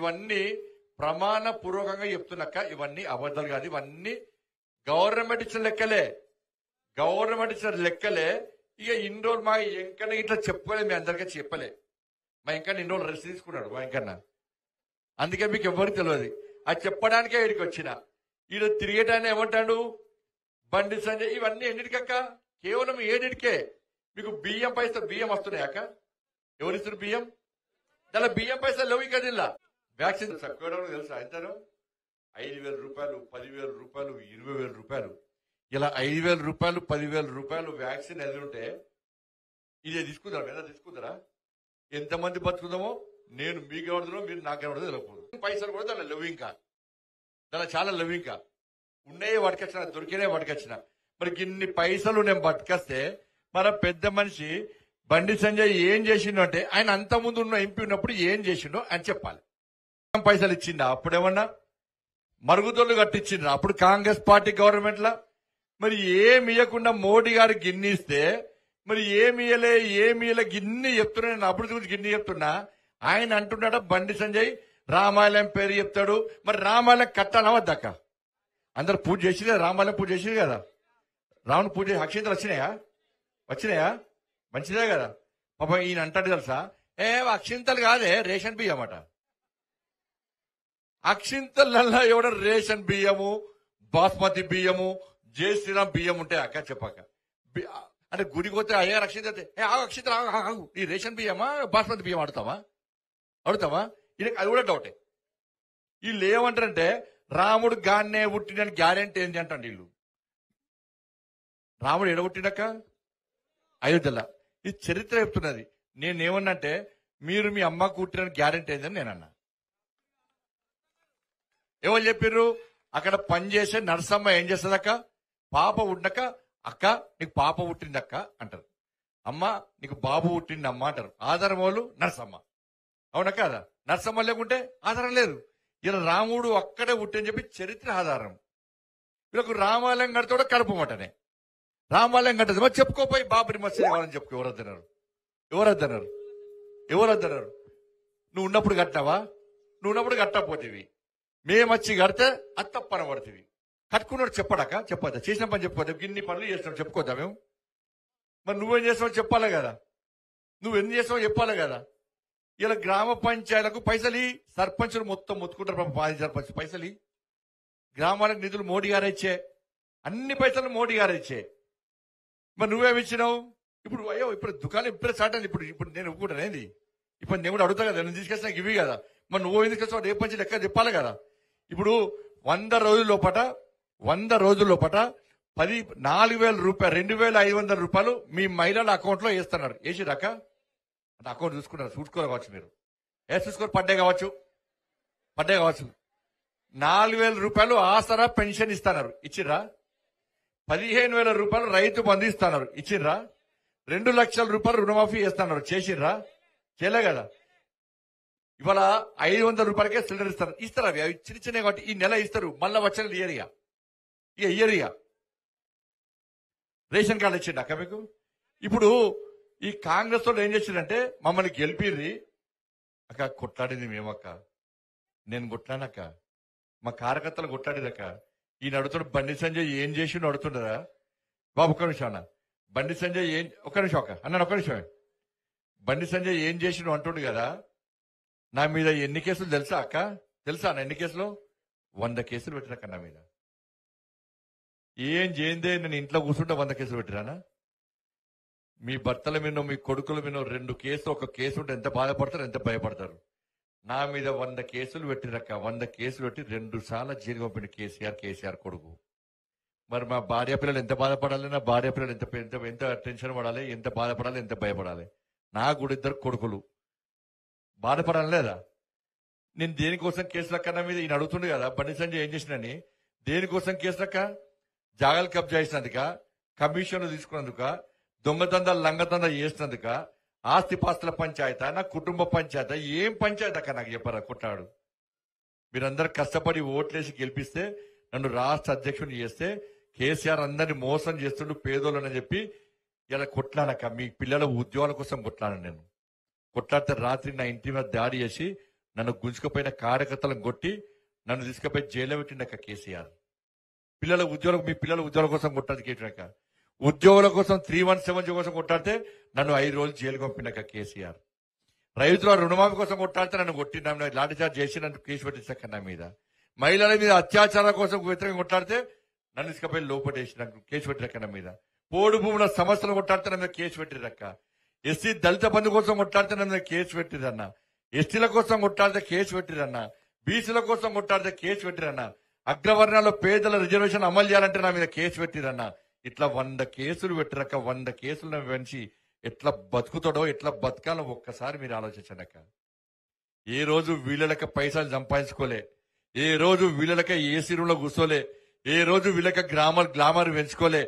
ఇవన్నీ ప్రమాణ పూర్వకంగా చెప్తున్నాక ఇవన్నీ అబద్ధాలు కాదు. ఇవన్నీ గవర్నమెంట్ ఇచ్చిన లెక్కలే. గవర్నమెంట్ ఇచ్చిన లెక్కలే. ఇక ఇన్ని రోజులు మా ఎంకన్నా ఇట్లా చెప్పుకోలేదు, మీ అందరికీ చెప్పలే. మా ఎంకన్నా ఇన్ని రోజులు రెస్ట్ తీసుకున్నాడు మా ఎంకన్నా, అందుకే మీకు ఎవరికి తెలియదు. అది చెప్పడానికే ఇక్కడికి వచ్చిన. ఈడ తిరిగేటాన్ని ఏమంటాడు బండి సంజయ్. ఇవన్నీ ఎన్నిటికక్క? కేవలం 7కే. మీకు బియ్యం పైసలు బియ్యం వస్తున్నాయాక? ఎవరిస్తారు బియ్యం? దాని బియ్యం పైసలు లేవు ఇక జిల్లా. వ్యాక్సిన్ తక్కువ తెలుసా ఎంతను? 5,000 రూపాయలు, 10,000 రూపాయలు, 20,000 రూపాయలు. ఇలా 5,000 రూపాయలు, 10,000 రూపాయలు వ్యాక్సిన్ ఎదురుంటే ఇదే తీసుకుంటారా? మీద తీసుకుంటారా? ఎంతమంది బతుకుదామో నేను మీకు ఎవరిదో మీరు నాకు ఎవరిదో తెలియకూడదు. పైసలు కూడా దాని లేవు, ఇంకా దాని చాలా లేవు. ఇంకా ఉన్నాయే పట్టుకొచ్చిన, దొరికినే పట్టుకొచ్చిన. మరి ఇన్ని పైసలు నేను పట్టుకొస్తే మన పెద్ద మనిషి బండి సంజయ్ ఏం చేసిండో అంటే, ఆయన అంత ముందు ఉన్న ఎంపీ ఉన్నప్పుడు ఏం చేసిండో అని చెప్పాలి. పైసలు ఇచ్చిండా? అప్పుడేమన్నా మరుగుదొడ్లు కట్టించిండ్రా అప్పుడు కాంగ్రెస్ పార్టీ గవర్నమెంట్ లా? మరి ఏమి ఇవ్వకుండా మోడీ గారు గిన్ని ఇస్తే మరి ఏమి ఇయ్యలే గిన్ని చెప్తున్నా. నేను అభివృద్ధి గురించి గిన్ని చెప్తున్నా. ఆయన అంటున్నాడా బండి సంజయ్ రామాలయం పేరు చెప్తాడు. మరి రామాలయం కట్టాలా వద్దక్క? అందరు పూజ చేసి కదా, రామాలయం పూజ చేసి కదా, రాముని పూజ అక్షింతలు వచ్చినాయా? మంచిదే కదా. పాప ఈయన అంటాడు తెలుసా, అక్షింతలు కాదే రేషన్ బియ్యం అట. అక్షింతలల్లా ఎవడ రేషన్ బియ్యము, బాస్మతి బియ్యము, జై శ్రీరామ్ బియ్యం ఉంటాయి అక్క చెప్పాక. అంటే గుడికి పోతే అయ్యా అక్షింతలు, అక్షింతలు ఈ రేషన్ బియ్యమా బాస్మతి బియ్యం అడుగుతావా? ఇది అది కూడా డౌటే. వీళ్ళు ఏమంటారంటే రాముడు గాన్నే పుట్టినని గ్యారెంటీ ఏంటి అంటండి వీళ్ళు. రాముడు ఎడ పుట్టినక్క? అయోధ్యలో. ఇది చరిత్ర చెప్తున్నది. నేనేమన్నంటే మీరు మీ అమ్మకు పుట్టిన గ్యారెంటీ ఏంటని నేనన్నా. ఎవరు చెప్పారు? అక్కడ పనిచేసే నర్సమ్మ ఏం చేస్తుందక్క? పాప పుట్టినాక అక్క నీకు పాప పుట్టిందక్క అంటారు. అమ్మ నీకు బాబు పుట్టింది అమ్మ అంటారు. ఆధారం వాళ్ళు నర్సమ్మ. అవునక్క కదా? నర్సమ్మ లేకుంటే ఆధారం లేదు. ఇలా రాముడు అక్కడే పుట్టని చెప్పి చరిత్ర ఆధారం. వీళ్ళకు రామాలయం కడితే కడపమటనే. రామాలయం కట్టదు మరి చెప్పుకోపోయి బాబరి మసీద్ కావాలని చెప్పుకో. ఎవరద్దన్నారు? నువ్వు ఉన్నప్పుడు కట్టినావా? నువ్వు ఉన్నప్పుడు కట్టకపోతేవి మేమొచ్చి కడితే అది తప్పన పడుతుంది. కట్టుకున్నాడు చెప్పడాక చెప్పొద్దా? చేసిన పని చెప్పుకోద్దా? ఇన్ని పనులు చేస్తున్నావు చెప్పుకోద్దా మేము? మరి నువ్వేం చేస్తావు చెప్పాలి కదా. నువ్వెన్ని చేస్తావో చెప్పాలి కదా. ఇలా గ్రామ పంచాయతీలకు పైసలు సర్పంచులు మొత్తం మొత్తుకుంటారు. మాజీ సర్పంచ్ పైసలు గ్రామాలకు నిధులు మోడీ గారు ఇచ్చే, అన్ని పైసలు మోడీ గారు ఇచ్చే. మరి నువ్వేమి ఇచ్చినావు? ఇప్పుడు దుకాణం ఇప్పుడే స్టార్ట్ అయింది. ఇప్పుడు నేను ఒప్పుకుంటాను ఏంది? ఇప్పుడు నేను కూడా అడుగుతా కదా, నేను తీసుకొచ్చిన ఇవి కదా. మరి నువ్వు ఎందుకు తీసుకొచ్చావు? ఏ పంచి లెక్క చెప్పాలి కదా. ఇప్పుడు 100 రోజుల లోపట 4,000 రూపాయలు, 2,500 రూపాయలు మీ మహిళల అకౌంట్ లో వేస్తున్నారు. వేసిరాక అంటే అకౌంట్ చూసుకోవచ్చు మీరు. చూసుకోరు పడ్డే కావచ్చు. 4,000 రూపాయలు ఆసరా పెన్షన్ ఇస్తున్నారు. ఇచ్చిర్రా? 15,000 రూపాయలు రైతు బంధు ఇస్తున్నారు. ఇచ్చిర్రా? 2 లక్షల రూపాయలు రుణమాఫీ చేస్తున్నారు. చేసిర్రా? చేయలే కదా. ఇవాళ 500 రూపాయలకే సిలిండర్ ఇస్తారు. అవి చిన్న కాబట్టి ఈ నెల ఇస్తారు. మళ్ళా వచ్చిన ఇయరియా రేషన్ కార్డు ఇచ్చిండు అక్క మీకు. ఇప్పుడు ఈ కాంగ్రెస్ వాళ్ళు ఏం చేసిందంటే మమ్మల్ని గెలిపిర్రి అక్క. కొట్లాడింది మేమక్క, నేను కొట్లానక్క, మా కార్యకర్తలు కొట్లాడిదక్క. ఈయన అడుగుతాడు బండి సంజయ్ ఏం చేసి అడుగుతుండరా బాబు? ఒక్క నిమిషం అన్న. బండి సంజయ్ ఒక్క నిమిషం అక్క అన్నాను, ఒక్క నిమిషం. బండి సంజయ్ ఏం చేసి అంటుండు కదా. నా మీద ఎన్ని కేసులు తెలుసా అక్క? తెలుసా ఎన్ని కేసులు? 100 కేసులు పెట్టినక్క నా మీద. ఏం చేయందే నేను ఇంట్లో కూర్చుంటే 100 కేసులు పెట్టిరానా? మీ భర్తల మీద, మీ కొడుకుల మీద 2 కేసులు, 1 కేసు ఉంటే ఎంత బాధపడతారు, ఎంత భయపడతారు. నా మీద 100 కేసులు పెట్టిరక్క. 100 కేసులు పెట్టి 2 సార్లు జైలు పంపిండు కేసీఆర్ కొడుకు. మరి మా భార్య పిల్లలు ఎంత బాధపడాలి? నా భార్య పిల్లలు ఎంత టెన్షన్ పడాలి, ఎంత బాధపడాలి, ఎంత భయపడాలి? నాకు కూడా 2 కొడుకులు. బాధపడాలి లేదా? నేను దేనికోసం కేసులక్క నా మీద ఈయన అడుగుతుండే కదా బండి సంజయ్ ఏం చేసినని. దేనికోసం కేసులక్క? జాగాలు కబ్జా చేసినందుక, కమిషన్లు తీసుకున్నందుక, దొంగదందాలు లంగదందాలు చేసినందుక, ఆస్తిపాస్తుల పంచాయతీ, నా కుటుంబ పంచాయతీ, ఏం పంచాయతీ అక్క నాకు చెప్పారా? కొట్లాడు. మీరందరూ కష్టపడి ఓట్లేసి గెలిపిస్తే, నన్ను రాష్ట్ర అధ్యక్షుని చేస్తే కేసీఆర్ అందరినీ మోసం చేస్తుండు పేదోళ్ళని చెప్పి ఇలా కొట్లాడక. మీ పిల్లల ఉద్యోగాల కోసం కొట్లాడాను నేను. కొట్లాడితే రాత్రి నా ఇంటి మీద దాడి చేసి నన్ను గుంజుకపోయిన కార్యకర్తలను కొట్టి నన్ను తీసుకుపోయి జైల్లో పెట్టిండక కేసీఆర్. పిల్లల ఉద్యోగులకు, మీ పిల్లల ఉద్యోగుల కోసం కొట్టాడు కేటీఆర్. ఉద్యోగుల కోసం 317 కోసం కొట్టాడితే నన్ను 5 రోజులు జైలు పంపినాక కేసీఆర్. రైతుల రుణమాఫీ కోసం కొట్టాడితే నన్ను కొట్టినా, లాఠీచార్జ్ చేసి నన్ను కేసు పెట్టించాక నా మీద. మహిళల మీద అత్యాచారాల కోసం వ్యతిరేకంగా కొట్టాడితే నన్ను తీసుకుపోయి లోపటేసి నాకు కేసు పెట్టిరక్క నా మీద. పోడు భూముల సమస్యలు కొట్టాడితే నా మీద కేసు పెట్టిరక్క. ఎస్సీ దళిత బంధు కోసం కొట్టాడితే నా మీద కేసు పెట్టిరన్న. ఎస్టీల కోసం కొట్టాడితే కేసు పెట్టిరన్న. బీసీల కోసం కొట్టాడితే కేసు పెట్టిరన్న. అగ్రవర్ణాల్లో పేదల రిజర్వేషన్ అమలు చేయాలంటే నా మీద కేసు పెట్టిరన్న. ఇట్లా 100 కేసులు పెట్టిరక్క. 100 కేసులను వెంచి ఎట్లా బతుకుతాడో, ఎట్లా బతకాలో ఒక్కసారి మీరు ఆలోచించండి. ఏ రోజు వీళ్ళక పైసలు సంపాదించుకోలే, ఏ రోజు వీళ్ళక ఏసీ రూమ్ లో కూర్చోలే, ఏ రోజు వీళ్ళక గ్లామర్ పెంచుకోలే,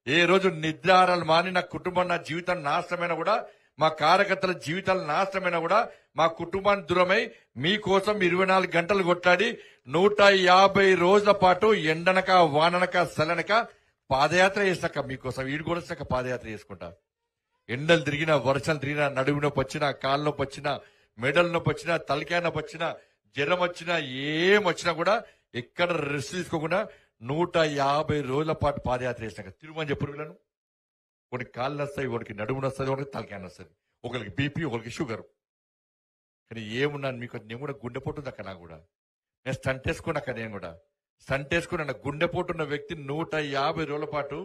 ఏ రోజు నిద్రారాలు మాని నా కుటుంబం, నా జీవితం నాశనమైనా కూడా, మా కార్యకర్తల జీవితాలు నాశనమైనా కూడా మా కుటుంబాన్ని దూరమై మీకోసం 24 గంటలు కొట్లాడి 150 రోజుల పాటు ఎండనక వాననక సలనక పాదయాత్ర చేసినాక మీకోసం ఈడు కూడా వచ్చినాక పాదయాత్ర చేసుకుంటా. ఎండలు తిరిగినా, వర్షాలు తిరిగినా, నడుము నొప్పి వచ్చినా, కాళ్ళ నొప్పి వచ్చినా, మెడల నొప్పి వచ్చినా, తలకాయ నొప్పి వచ్చినా, జ్వరం వచ్చినా, ఏం వచ్చినా కూడా ఎక్కడ రెస్ట్ తీసుకోకుండా 150 రోజుల పాటు పాదయాత్ర చేసినాక తిరుమని చెప్పు. వీళ్ళను ఒకరికి కాళ్ళు వస్తాయి, ఒకరికి నడుము వస్తుంది, ఒకరికి తలకాయ వస్తుంది, ఒకరికి బీపీ, ఒకరికి షుగర్. కానీ ఏమున్నాను మీకు, నేను కూడా గుండెపోటు ఉంది అక్కడ. నాకు కూడా నేను స్టంట్ వేసుకున్నాక, నేను కూడా స్టంట్ వేసుకున్నా. గుండెపోటు ఉన్న వ్యక్తి 150 రోజుల పాటు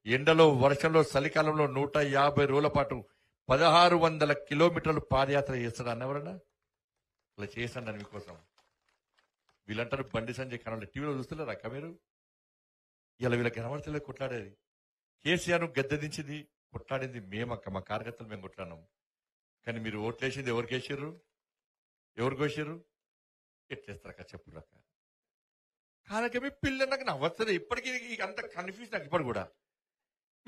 ఎండలో, వర్షంలో, చలికాలంలో 150 రోజుల పాటు 1600 కిలోమీటర్లు పాదయాత్ర చేస్తాడు అన్నవరన్నా. అలా చేశాను నేను మీకోసం. వీళ్ళంటారు బండి సంజయ్ కనబడి టీవీలో చూస్తున్నారా అక్క మీరు? ఇలా వీళ్ళకి కనబడతలేదు కొట్లాడేది. కేసీఆర్ గద్దె దించింది, కొట్లాడింది మేమక్క, మా కార్యకర్తలు మేము కొట్లాడినాం. కానీ మీరు ఓట్లేసింది ఎవరికి వేసారు? ఎవరికి వేసారు? ఎట్లేస్తారక్క చెప్పులక్క. కాలకే మీ పిల్లలు నాకు నవ్వుతుంది ఇప్పటికీ. అంత కన్ఫ్యూజ్ నాకు ఇప్పుడు కూడా.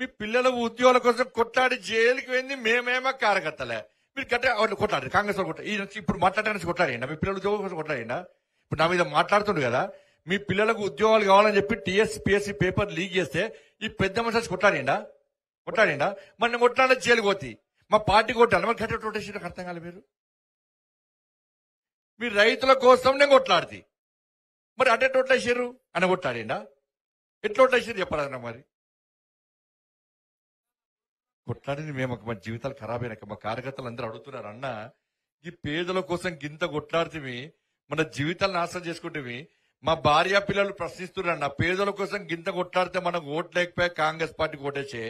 మీ పిల్లల ఉద్యోగాల కోసం కొట్లాడి జైలుకి వెళ్ళింది మేమేమో కార్యకర్తలే. మీరు గట్ట కొట్లాడారు, కాంగ్రెస్ వాళ్ళు కొట్టారు. ఇప్పుడు మాట్లాడడానికి కొట్లాడినా, మీ పిల్లల ఉద్యోగం కోసం కొట్లాడినా. ఇప్పుడు నా మీద మాట్లాడుతుండు కదా, మీ పిల్లలకు ఉద్యోగాలు కావాలని చెప్పి టీఎస్పీఎస్సీ పేపర్ లీక్ చేస్తే ఈ పెద్ద మనిషి కొట్లాడిండా? మరి నేను కొట్లాడే జైలుకి పోతే మా పార్టీ కొట్టాలి, మరి గట్ట కొట్టేసి నాకు అర్థం కాలేదు. మీరు రైతుల కోసం నేను కొట్లాడితే మరి అడ్డ కొట్టేసారు అని కొట్లాడిండా? ఎట్లా కొట్టేసారు చెప్పాలన్నా? మరి కొట్లాడింది మేము, మా జీవితాలు ఖరాబ్ అయినాక మా కార్యకర్తలు అందరూ అడుగుతున్నారు, అన్న ఈ పేదల కోసం గింత కొట్లాడితే మన జీవితాలు నాశనం చేసుకుంటే. మా భార్య పిల్లలు ప్రశ్నిస్తున్నారు, నా పేదల కోసం గింత కొట్లాడితే మనకు ఓట్లేకపోయా కాంగ్రెస్ పార్టీకి ఓటేసే,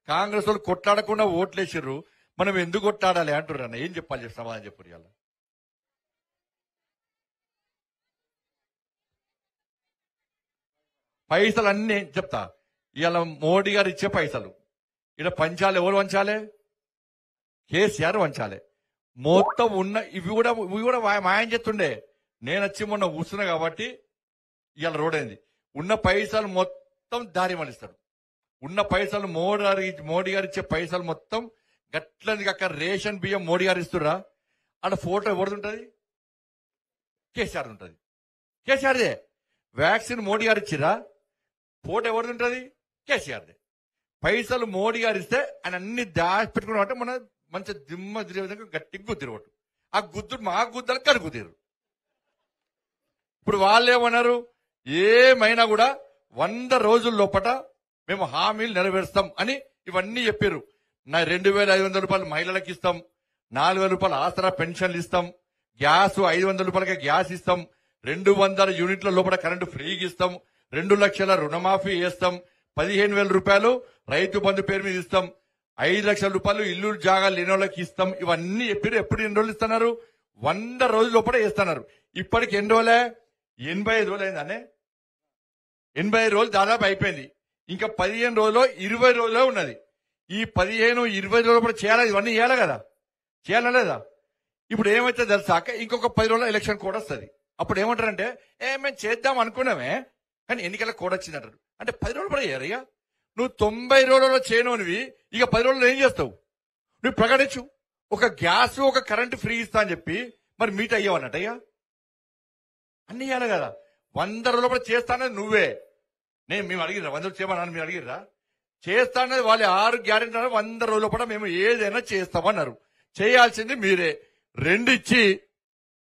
కాంగ్రెస్ వాళ్ళు కొట్లాడకుండా ఓట్లేసారు, మనం ఎందుకు కొట్లాడాలి అంటున్నారు అన్న. ఏం చెప్పాలి? సమాధానం చెప్పు. ఇవాళ పైసలు అన్ని చెప్తా. ఇవాళ మోడీ గారు ఇచ్చే పైసలు ఇక్కడ పంచాలి. ఎవరు వంచాలి? కేసీఆర్ వంచాలి. మొత్తం ఉన్న ఇవి కూడా మాయం చేస్తుండే. నేను వచ్చి మొన్న కూర్చున్నా కాబట్టి ఇవాళ రోడ్ అయింది. ఉన్న పైసలు మొత్తం దారి మళ్ళిస్తాడు. ఉన్న పైసలు మోడీ గారు ఇచ్చే పైసలు మొత్తం గట్లని అక్కడ రేషన్ బియ్యం మోడీ గారు ఇస్తురా. అక్కడ ఫోటో ఎవరిది ఉంటుంది? కేసీఆర్ ఉంటుంది. కేసీఆర్దే. వ్యాక్సిన్ మోడీ గారు ఇచ్చిరా, ఫోటో ఎవరిది ఉంటుంది? కేసీఆర్దే. పైసలు మోడీ గారు ఇస్తే ఆయన అన్ని దాచి పెట్టుకున్నాం అంటే మన మంచి దిమ్మ తిరిగే విధంగా గట్టిగా గుద్దిరవట్టు. ఆ గుద్దుడు మా గుద్దలకు కనుకుదిరు. ఇప్పుడు వాళ్ళేమన్నారు, ఏమైనా కూడా 100 రోజుల లోపల మేము హామీలు నెరవేరుస్తాం అని ఇవన్నీ చెప్పారు. 2,500 రూపాయలు మహిళలకు ఇస్తాం, 4,000 రూపాయలు ఆసరా పెన్షన్లు ఇస్తాం, గ్యాస్ 500 రూపాయలకే గ్యాస్ ఇస్తాం, 200 యూనిట్ల లోపల కరెంటు ఫ్రీగా ఇస్తాం, 2 లక్షల రుణమాఫీ చేస్తాం, 15,000 రూపాయలు రైతు బంధు పేరు మీద ఇస్తాం, 5 లక్షల రూపాయలు ఇల్లు జాగాలు లేని వాళ్ళకి ఇస్తాం. ఇవన్నీ చెప్పారు. ఎప్పుడు ఎన్ని రోజులు ఇస్తున్నారు? 100 రోజుల లోపల చేస్తున్నారు. ఇప్పటికి ఎన్ని రోజులే? 85 రోజులు అయిందనే. 85 రోజులు దాదాపు అయిపోయింది. ఇంకా 15 రోజులు 20 రోజుల్లో ఉన్నది. ఈ 15-20 రోజుల కూడా చేయాలి. ఇవన్నీ చేయాలి కదా, చేయాలా లేదా? ఇప్పుడు ఏమైతే తెలుసాక ఇంకొక 10 రోజుల ఎలక్షన్ కోడ్ వస్తుంది. అప్పుడు ఏమంటారంటే, మేము చేద్దాం అనుకున్నామే కానీ ఎన్నికల కోడ్ వచ్చిందంటారు. అంటే 10 రోజులు కూడా చేయరు. ఇక నువ్వు 90 రోజుల్లో చేయనువి ఇక 10 రోజుల్లో ఏం చేస్తావు? నువ్వు ప్రకటించు, ఒక గ్యాస్ ఒక కరెంటు ఫ్రీ ఇస్తా అని చెప్పి. మరి మీట్ అయ్యావన్నట్టయ్యా అన్ని ఇవ్వాలి కదా. 100 రోజుల కూడా చేస్తానది నువ్వే. మేము అడిగిరా 100 రోజులు చేయమన్నా? మీరు అడిగిర్రా? చేస్తానది వాళ్ళే. 6 గ్యారెంటీ 100 రోజుల కూడా మేము ఏదైనా చేస్తామన్నారు. చేయాల్సింది మీరే. 2 ఇచ్చి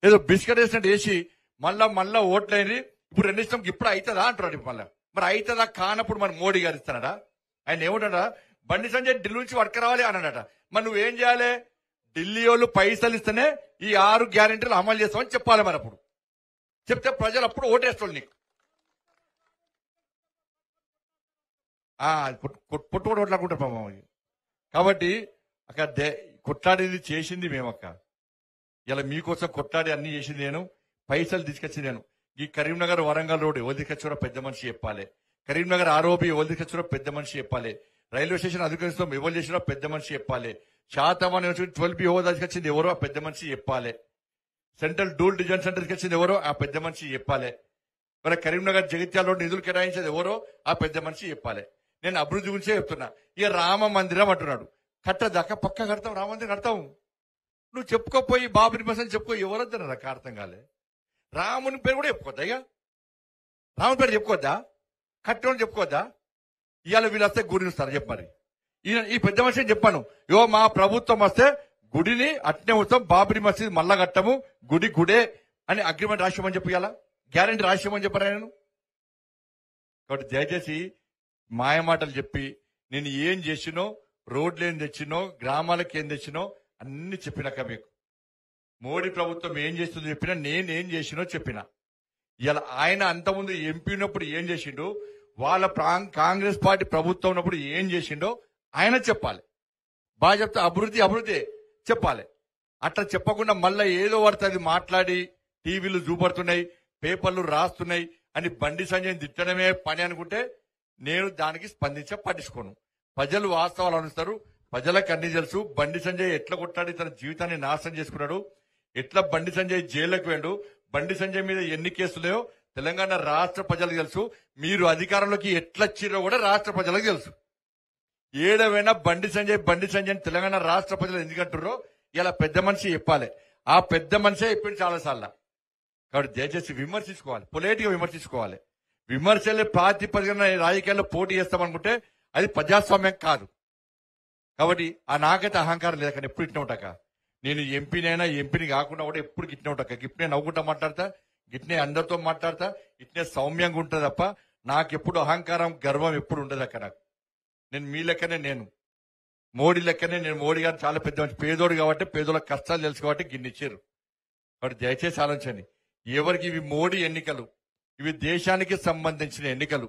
ఏదో బిస్కెట్ వేసినట్టు వేసి మళ్ళా ఓట్లైంది ఇప్పుడు రెండిష్టం ఇప్పుడు అవుతుందా అంటున్నాడు మళ్ళీ. మరి అవుతుందా కానప్పుడు మరి మోడీ గారు ఇస్తానడా? ఆయన ఏమంటాడా, బండి సంజయ్ ఢిల్లీ నుంచి వర్క్ రావాలి అన్నాడట. మరి నువ్వేం చేయాలి? ఢిల్లీ వాళ్ళు పైసలు ఇస్తేనే ఈ 6 గ్యారెంటీలు అమలు చేస్తామని చెప్పాలి. మరి అప్పుడు చెప్తే ప్రజలు అప్పుడు ఓటేస్తాడు నీకు. పొట్టు కూడా కొట్లాడుకుంటారు పాపం. కాబట్టి అక్కడ కొట్లాడేది చేసింది మేమక్క. ఇలా మీకోసం కొట్లాడి అన్ని చేసింది నేను, పైసలు తీసుకొచ్చింది నేను. ఈ కరీంనగర్ వరంగల్ రోడ్ ఎవరు తీసుకొచ్చారో పెద్ద మనిషి చెప్పాలి. కరీంనగర్ ఆరోపి ఎవరు తీసుకొచ్చారో పెద్ద మనిషి చెప్పాలి. రైల్వే స్టేషన్ అధికారిస్తాం ఎవరు చేసినా పెద్ద మనిషి చెప్పాలి. శాతవాన్ 12 హోదా తీసుకొచ్చింది ఎవరో ఆ పెద్ద మనిషి చెప్పాలి. సెంట్రల్ డూల్ డిజైన్ సెంటర్ తీసుకొచ్చింది ఎవరో ఆ పెద్ద మనిషి చెప్పాలి. మరి కరీంనగర్ జగిత్యాల రోడ్ నిధులు కేటాయించేది ఎవరో ఆ పెద్ద మనిషి చెప్పాలి. నేను అభివృద్ధి గురించే చెప్తున్నా. ఇక రామ మందిరం అంటున్నాడు, కట్టదాకా పక్క కడతాం, రామ మందిరం కడతాం. నువ్వు చెప్పుకోపోయి బాబుని బస్ అని చెప్పుకో, ఎవరొద్దు నాకు అర్థం కాలే. రాముని పేరు కూడా చెప్పుకోద్దా? ఇక రాముని పేరు చెప్పుకోద్దా? కట్టడం చెప్పుకోద్దా? ఇవాళ వీళ్ళు వస్తే గుడిని వస్తారు చెప్పు. మరి ఈ పెద్ద మనిషిని చెప్పాను, మా ప్రభుత్వం వస్తే గుడిని అట్నే వస్తాం, బాబరీ మసీద్ మళ్ళా కట్టము, గుడే అని అగ్రిమెంట్ రాసిమని చెప్పి, ఇలా గ్యారంటీ రాసిమని చెప్పారు నేను. కాబట్టి దయచేసి మాయమాటలు చెప్పి నేను ఏం చేసినో, రోడ్లు ఏం తెచ్చినో, గ్రామాలకు ఏం తెచ్చినో అన్ని చెప్పినాక మీకు మోడీ ప్రభుత్వం ఏం చేస్తుందో చెప్పినా, నేనేం చేసినో చెప్పినా. ఇలా ఆయన అంతకుముందు ఎంపీ ఉన్నప్పుడు ఏం చేసిండో, వాళ్ళ కాంగ్రెస్ పార్టీ ప్రభుత్వం ఉన్నప్పుడు ఏం చేసిండో ఆయన చెప్పాలి. బాగా చెప్తే అభివృద్ధి చెప్పాలి. అట్లా చెప్పకుండా మళ్ళీ ఏదో పడుతుంది మాట్లాడి టీవీలు చూపడుతున్నాయి, పేపర్లు రాస్తున్నాయి అని బండి సంజయ్ తిట్టడమే పని అనుకుంటే నేను దానికి పట్టించుకోను. ప్రజలు వాస్తవాలు అనుస్తారు, ప్రజలకు అన్ని తెలుసు. బండి సంజయ్ ఎట్లా కొట్టాడి తన జీవితాన్ని నాశనం చేసుకున్నాడు, ఎట్లా బండి సంజయ్ జైలుకు వెండు, బండి సంజయ్ మీద ఎన్ని కేసులేయో తెలంగాణ రాష్ట్ర ప్రజలకు తెలుసు. మీరు అధికారంలోకి ఎట్లా వచ్చిరో కూడా రాష్ట్ర ప్రజలకు తెలుసు. ఏడవైనా బండి సంజయ్ తెలంగాణ రాష్ట్ర ప్రజలు ఎందుకంటారో ఇలా పెద్ద మనిషి చెప్పాలి. ఆ పెద్ద మనిషే చెప్పింది చాలాసార్లు. కాబట్టి దయచేసి విమర్శించుకోవాలి, పొలైట్గా విమర్శించుకోవాలి. విమర్శలే ప్రాతిపదికన రాజకీయాల్లో పోటీ చేస్తామనుకుంటే అది ప్రజాస్వామ్యం కాదు. కాబట్టి నాకైతే అహంకారం లేదు. కానీ ఎప్పుడు ఇట్నే ఉంటాక నేను ఎంపీని కాకుండా కూడా ఎప్పుడు గిట్నే ఉంటాక, గిట్నే నవ్వుకుంటా మాట్లాడతా, గిట్నే అందరితో మాట్లాడతా, ఇట్నే సౌమ్యంగా ఉంటుంది తప్ప నాకెప్పుడు అహంకారం గర్వం ఎప్పుడు ఉండదు అక్క. నాకు నేను మీ లెక్కనే, నేను మోడీ లెక్కనే. నేను మోడీ గారు చాలా పెద్ద మంచి పేదోడు కాబట్టి, పేదోళ్ళ కష్టాలు తెలుసు కాబట్టి గిన్నిచ్చారు. కాబట్టి దయచేసి ఆలోచించండి. ఎవరికి ఇవి మోడీ ఎన్నికలు, ఇవి దేశానికి సంబంధించిన ఎన్నికలు.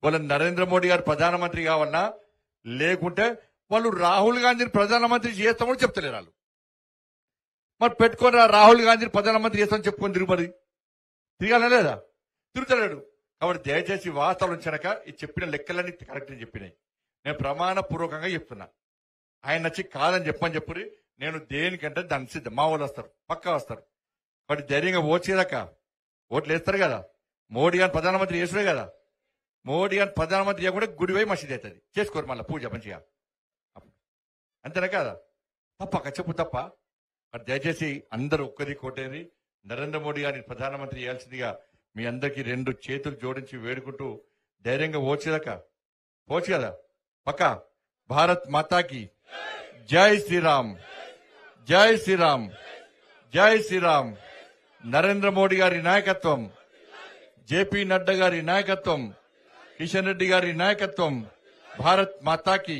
వాళ్ళ నరేంద్ర మోడీ గారు ప్రధానమంత్రి కావాలన్నా, లేకుంటే వాళ్ళు రాహుల్ గాంధీని ప్రధానమంత్రి చేస్తామని చెప్తలేరు వాళ్ళు. మరి పెట్టుకొని రాహుల్ గాంధీని ప్రధానమంత్రి చేస్తామని చెప్పుకొని తిరగాల లేదా? తిరుగుతలేడు. కాబట్టి దయచేసి వాస్తవాలు ఉంచాక ఈ చెప్పిన లెక్కలన్నీ కరెక్ట్ అని చెప్పినాయి. నేను ప్రమాణపూర్వకంగా చెప్తున్నా. ఆయన నచ్చి కాదని చెప్పురి. నేను దేనికంటే దాన్ని సిద్ధం. మా వాళ్ళు వస్తారు, పక్కా వస్తారు. కాబట్టి ధైర్యంగా ఓచేదాకా ఓట్లు వేస్తారు కదా. మోడీ గారిని ప్రధానమంత్రి చేసుడే కదా. మోడీ గారిని ప్రధానమంత్రి చేయకుండా గుడి పోయి మసీదు అవుతుంది. చేసుకోరు మళ్ళీ పూజ మంచిగా, అంతేనా కదా? తప్పక చెప్పు తప్ప. మరి దయచేసి అందరూ ఒక్కరి కోటేది నరేంద్ర మోడీ గారిని ప్రధానమంత్రి చేయాల్సిందిగా మీ అందరికీ 2 చేతులు జోడించి వేడుకుంటూ ధైర్యంగా ఓచేదాకా పోవచ్చు కదా. పక్క భారత్ మాతాకి జై శ్రీరామ్, జై శ్రీరామ్, జై శ్రీరామ్. నరేంద్ర మోడీ గారి నాయకత్వం, జేపీ నడ్డా గారి నాయకత్వం, కిషన్ రెడ్డి గారి నాయకత్వం. భారత్ మాతాకి.